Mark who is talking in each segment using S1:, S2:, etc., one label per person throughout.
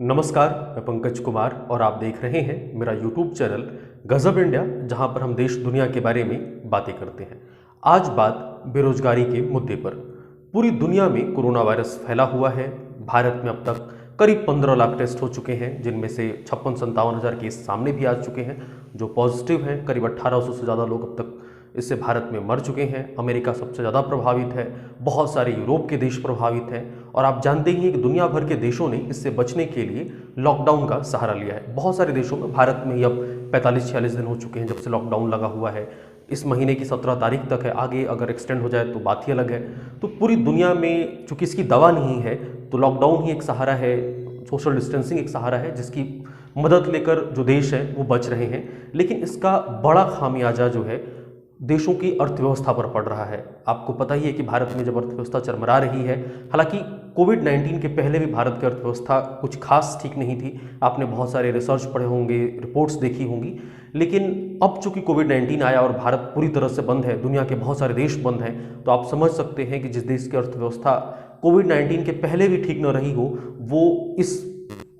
S1: नमस्कार, मैं पंकज कुमार और आप देख रहे हैं मेरा यूट्यूब चैनल गजब इंडिया, जहां पर हम देश दुनिया के बारे में बातें करते हैं। आज बात बेरोजगारी के मुद्दे पर। पूरी दुनिया में कोरोना वायरस फैला हुआ है। भारत में अब तक करीब 15 लाख टेस्ट हो चुके हैं, जिनमें से 56-57 हज़ार केस सामने भी आ चुके हैं जो पॉजिटिव हैं। करीब 1800 से ज़्यादा लोग अब तक इससे भारत में मर चुके हैं। अमेरिका सबसे ज़्यादा प्रभावित है, बहुत सारे यूरोप के देश प्रभावित हैं और आप जानते ही हैं कि दुनिया भर के देशों ने इससे बचने के लिए लॉकडाउन का सहारा लिया है। बहुत सारे देशों में, भारत में ही अब 45-46 दिन हो चुके हैं जब से लॉकडाउन लगा हुआ है। इस महीने की 17 तारीख तक है, आगे अगर एक्सटेंड हो जाए तो बात ही अलग है। तो पूरी दुनिया में चूंकि इसकी दवा नहीं है तो लॉकडाउन ही एक सहारा है, सोशल डिस्टेंसिंग एक सहारा है जिसकी मदद लेकर जो देश हैं वो बच रहे हैं। लेकिन इसका बड़ा खामियाजा जो है देशों की अर्थव्यवस्था पर पड़ रहा है। आपको पता ही है कि भारत में जब अर्थव्यवस्था चरमरा रही है, हालांकि कोविड-19 के पहले भी भारत की अर्थव्यवस्था कुछ खास ठीक नहीं थी। आपने बहुत सारे रिसर्च पढ़े होंगे, रिपोर्ट्स देखी होंगी। लेकिन अब चूंकि कोविड-19 आया और भारत पूरी तरह से बंद है, दुनिया के बहुत सारे देश बंद हैं, तो आप समझ सकते हैं कि जिस देश की अर्थव्यवस्था कोविड-19 के पहले भी ठीक न रही हो, वो इस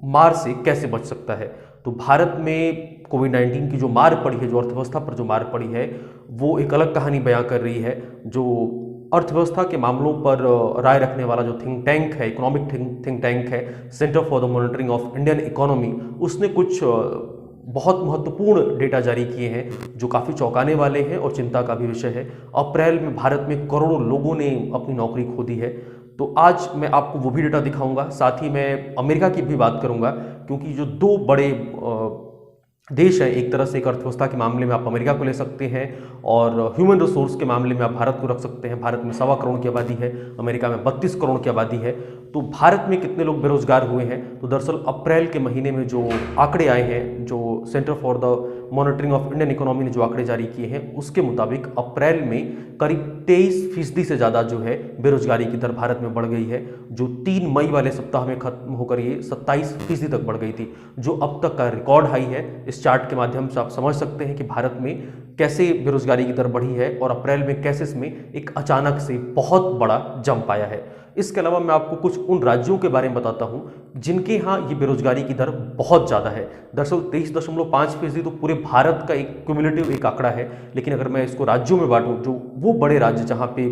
S1: मार से कैसे बच सकता है। तो भारत में कोविड-19 की जो मार पड़ी है, जो अर्थव्यवस्था पर जो मार पड़ी है, वो एक अलग कहानी बयां कर रही है। जो अर्थव्यवस्था के मामलों पर राय रखने वाला जो थिंक टैंक है, इकोनॉमिक थिंक टैंक है, centre for the monitoring of Indian economy, उसने कुछ बहुत महत्वपूर्ण डेटा जारी किए हैं जो काफ़ी चौंकाने वाले हैं और चिंता का भी विषय है। अप्रैल में भारत में करोड़ों लोगों ने अपनी नौकरी खो दी है। तो आज मैं आपको वो भी डेटा दिखाऊंगा, साथ ही मैं अमेरिका की भी बात करूंगा, क्योंकि जो दो बड़े देश हैं, एक तरह से एक अर्थव्यवस्था के मामले में आप अमेरिका को ले सकते हैं और ह्यूमन रिसोर्स के मामले में आप भारत को रख सकते हैं। भारत में 1.25 करोड़ की आबादी है, अमेरिका में 32 करोड़ की आबादी है। तो भारत में कितने लोग बेरोजगार हुए हैं, तो दरअसल अप्रैल के महीने में जो आंकड़े आए हैं, जो centre for the monitoring of Indian economy ने जो आंकड़े जारी किए हैं, उसके मुताबिक अप्रैल में करीब 23% से ज़्यादा जो है बेरोजगारी की दर भारत में बढ़ गई है, जो 3 मई वाले सप्ताह में खत्म होकर ये 27% तक बढ़ गई थी, जो अब तक का रिकॉर्ड हाई है। इस चार्ट के माध्यम से आप समझ सकते हैं कि भारत में कैसे बेरोजगारी की दर बढ़ी है और अप्रैल में कैसे इसमें एक अचानक से बहुत बड़ा जंप आया है। इसके अलावा मैं आपको कुछ उन राज्यों के बारे में बताता हूं जिनके यहाँ ये बेरोजगारी की दर बहुत ज़्यादा है। दरअसल 23.5% तो पूरे भारत का एक क्यूमुलेटिव एक आंकड़ा है, लेकिन अगर मैं इसको राज्यों में बांटूं, जो वो बड़े राज्य जहाँ पे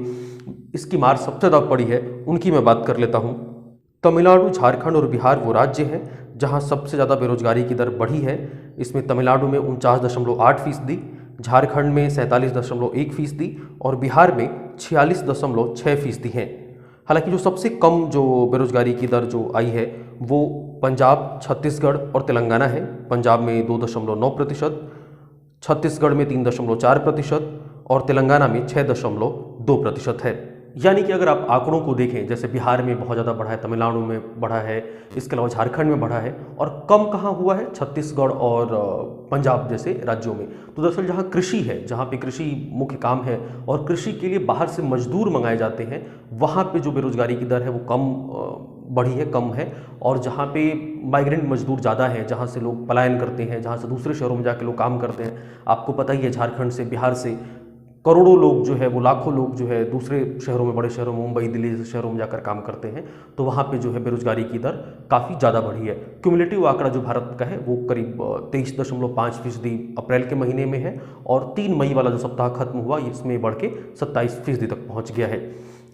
S1: इसकी मार सबसे ज़्यादा पड़ी है उनकी मैं बात कर लेता हूँ। तमिलनाडु, झारखंड और बिहार वो राज्य हैं जहाँ सबसे ज़्यादा बेरोजगारी की दर बढ़ी है। इसमें तमिलनाडु में 49.8%, झारखंड में 47.1% और बिहार में 46.6% हैं। हालांकि जो सबसे कम जो बेरोजगारी की दर जो आई है वो पंजाब, छत्तीसगढ़ और तेलंगाना है। पंजाब में 2.9%, छत्तीसगढ़ में 3.4% और तेलंगाना में 6.2% है। यानी कि अगर आप आंकड़ों को देखें, जैसे बिहार में बहुत ज़्यादा बढ़ा है, तमिलनाडु में बढ़ा है, इसके अलावा झारखंड में बढ़ा है, और कम कहाँ हुआ है, छत्तीसगढ़ और पंजाब जैसे राज्यों में। तो दरअसल जहाँ कृषि है, जहाँ पे कृषि मुख्य काम है और कृषि के लिए बाहर से मजदूर मंगाए जाते हैं, वहाँ पे जो बेरोजगारी की दर है वो कम बढ़ी है, कम है। और जहाँ पे माइग्रेंट मजदूर ज़्यादा है, जहाँ से लोग पलायन करते हैं, जहाँ से दूसरे शहरों में जाके लोग काम करते हैं, आपको पता ही है झारखंड से, बिहार से करोड़ों लोग जो है, वो लाखों लोग जो है दूसरे शहरों में, बड़े शहरों, मुंबई, दिल्ली जैसे शहरों में जाकर काम करते हैं। तो वहाँ पे जो है बेरोजगारी की दर काफ़ी ज़्यादा बढ़ी है। क्यूमुलेटिव आंकड़ा जो भारत का है वो करीब 23.5% अप्रैल के महीने में है और 3 मई वाला जो सप्ताह खत्म हुआ इसमें बढ़ के 27% तक पहुँच गया है।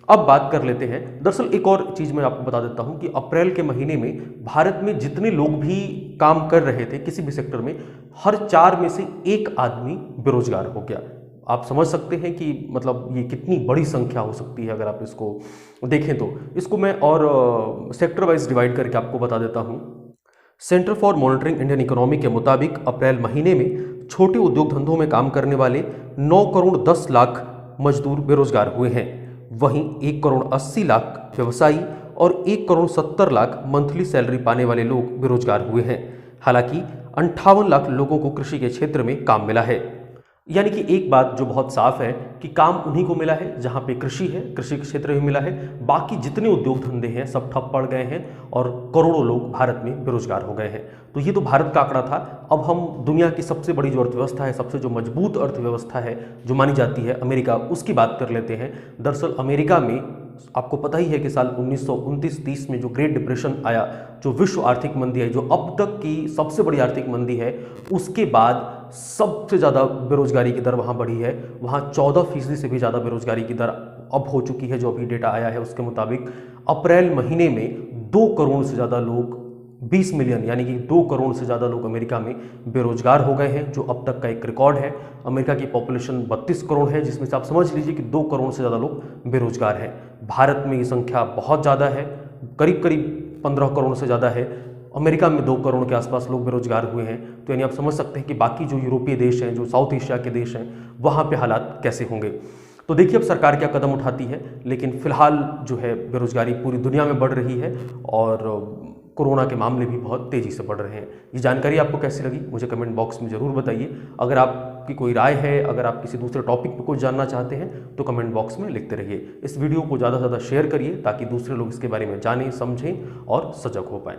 S1: अब बात कर लेते हैं, दरअसल एक और चीज़ मैं आपको बता देता हूं कि अप्रैल के महीने में भारत में जितने लोग भी काम कर रहे थे किसी भी सेक्टर में, हर 4 में से 1 आदमी बेरोजगार हो गया। आप समझ सकते हैं कि मतलब ये कितनी बड़ी संख्या हो सकती है अगर आप इसको देखें तो। इसको मैं और सेक्टर वाइज डिवाइड करके आपको बता देता हूँ। Centre for monitoring Indian economy के मुताबिक अप्रैल महीने में छोटे उद्योग धंधों में काम करने वाले 9 करोड़ 10 लाख मजदूर बेरोजगार हुए हैं। वहीं 1 करोड़ 80 लाख व्यवसायी और 1 करोड़ 70 लाख मंथली सैलरी पाने वाले लोग बेरोजगार हुए हैं। हालांकि 58 लाख लोगों को कृषि के क्षेत्र में काम मिला है। यानी कि एक बात जो बहुत साफ है कि काम उन्हीं को मिला है जहां पे कृषि है, कृषि के क्षेत्र में मिला है। बाकी जितने उद्योग धंधे हैं सब ठप पड़ गए हैं और करोड़ों लोग भारत में बेरोजगार हो गए हैं। तो ये तो भारत का आंकड़ा था। अब हम दुनिया की सबसे बड़ी जो अर्थव्यवस्था है, सबसे जो मजबूत अर्थव्यवस्था है जो मानी जाती है अमेरिका, उसकी बात कर लेते हैं। दरअसल अमेरिका में आपको पता ही है कि साल 1929-30 में जो ग्रेट डिप्रेशन आया, जो विश्व आर्थिक मंदी है, जो अब तक की सबसे बड़ी आर्थिक मंदी है, उसके बाद सबसे ज़्यादा बेरोजगारी की दर वहाँ बढ़ी है। वहाँ 14% से भी ज़्यादा बेरोजगारी की दर अब हो चुकी है। जो अभी डेटा आया है उसके मुताबिक अप्रैल महीने में 2 करोड़ से ज़्यादा लोग, 20 मिलियन यानी कि 2 करोड़ से ज़्यादा लोग अमेरिका में बेरोजगार हो गए हैं, जो अब तक का एक रिकॉर्ड है। अमेरिका की पॉपुलेशन 32 करोड़ है, जिसमें से आप समझ लीजिए कि 2 करोड़ से ज़्यादा लोग बेरोजगार हैं। भारत में ये संख्या बहुत ज़्यादा है, करीब करीब 15 करोड़ से ज़्यादा है। अमेरिका में 2 करोड़ के आसपास लोग बेरोजगार हुए हैं। तो यानी आप समझ सकते हैं कि बाकी जो यूरोपीय देश हैं, जो साउथ एशिया के देश हैं, वहाँ पे हालात कैसे होंगे। तो देखिए अब सरकार क्या कदम उठाती है, लेकिन फिलहाल जो है बेरोजगारी पूरी दुनिया में बढ़ रही है और कोरोना के मामले भी बहुत तेज़ी से बढ़ रहे हैं। ये जानकारी आपको कैसी लगी मुझे कमेंट बॉक्स में ज़रूर बताइए। अगर आपकी कोई राय है, अगर आप किसी दूसरे टॉपिक पर कुछ जानना चाहते हैं तो कमेंट बॉक्स में लिखते रहिए। इस वीडियो को ज़्यादा से ज़्यादा शेयर करिए ताकि दूसरे लोग इसके बारे में जानें, समझें और सजग हो पाएँ।